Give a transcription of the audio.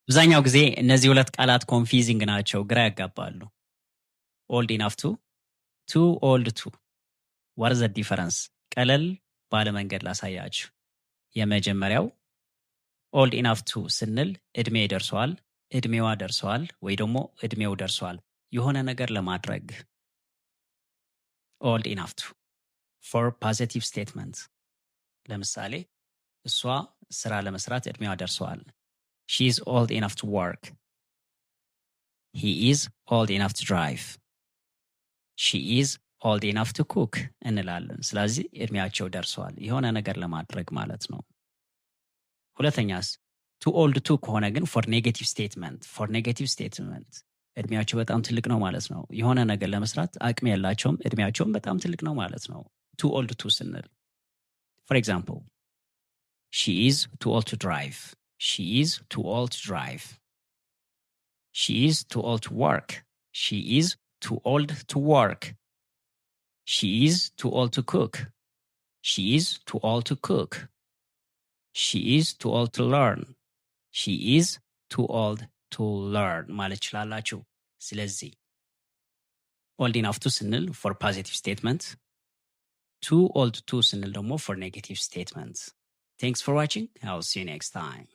አብዛኛው ጊዜ እነዚህ ሁለት ቃላት ኮንፊዚንግ ናቸው፣ ግራ ያጋባሉ። ኦልድ ኢናፍ ቱ፣ ቱ ኦልድ ቱ። ዋት ኢዝ ዘ ዲፈረንስ? ቀለል ባለ መንገድ ላሳያችሁ። የመጀመሪያው ኦልድ ኢናፍ ቱ ስንል እድሜ ደርሷል፣ እድሜዋ ደርሷል፣ ወይ ደግሞ እድሜው ደርሷል የሆነ ነገር ለማድረግ። ኦልድ ኢናፍ ቱ ፎር ፖዚቲቭ ስቴትመንት። ለምሳሌ እሷ ስራ ለመስራት እድሜዋ ደርሷል። She is old enough to work. He is old enough to drive. She is old enough to cook እንላለን። ስለዚህ እድሜያቸው ደርሷል የሆነ ነገር ለማድረግ ማለት ነው። ሁለተኛስ too old to ከሆነ ግን for negative statement እድሜያቸው በጣም ትልቅ ነው ማለት ነው። የሆነ ነገር ለመስራት አቅም ያላቸውም እድሜያቸውም በጣም ትልቅ ነው ማለት ነው too old to ስንል። For example, she is too old to drive. She is too old to drive. She is too old to work. She is too old to work. She is too old to cook. She is too old to cook. She is too old to learn. She is too old to learn ማለት ይችላላችሁ። ስለዚህ old enough to ስንል for positive statement, too old to ስንል ደግሞ for negative statement. Thanks for watching. I'll see you next time.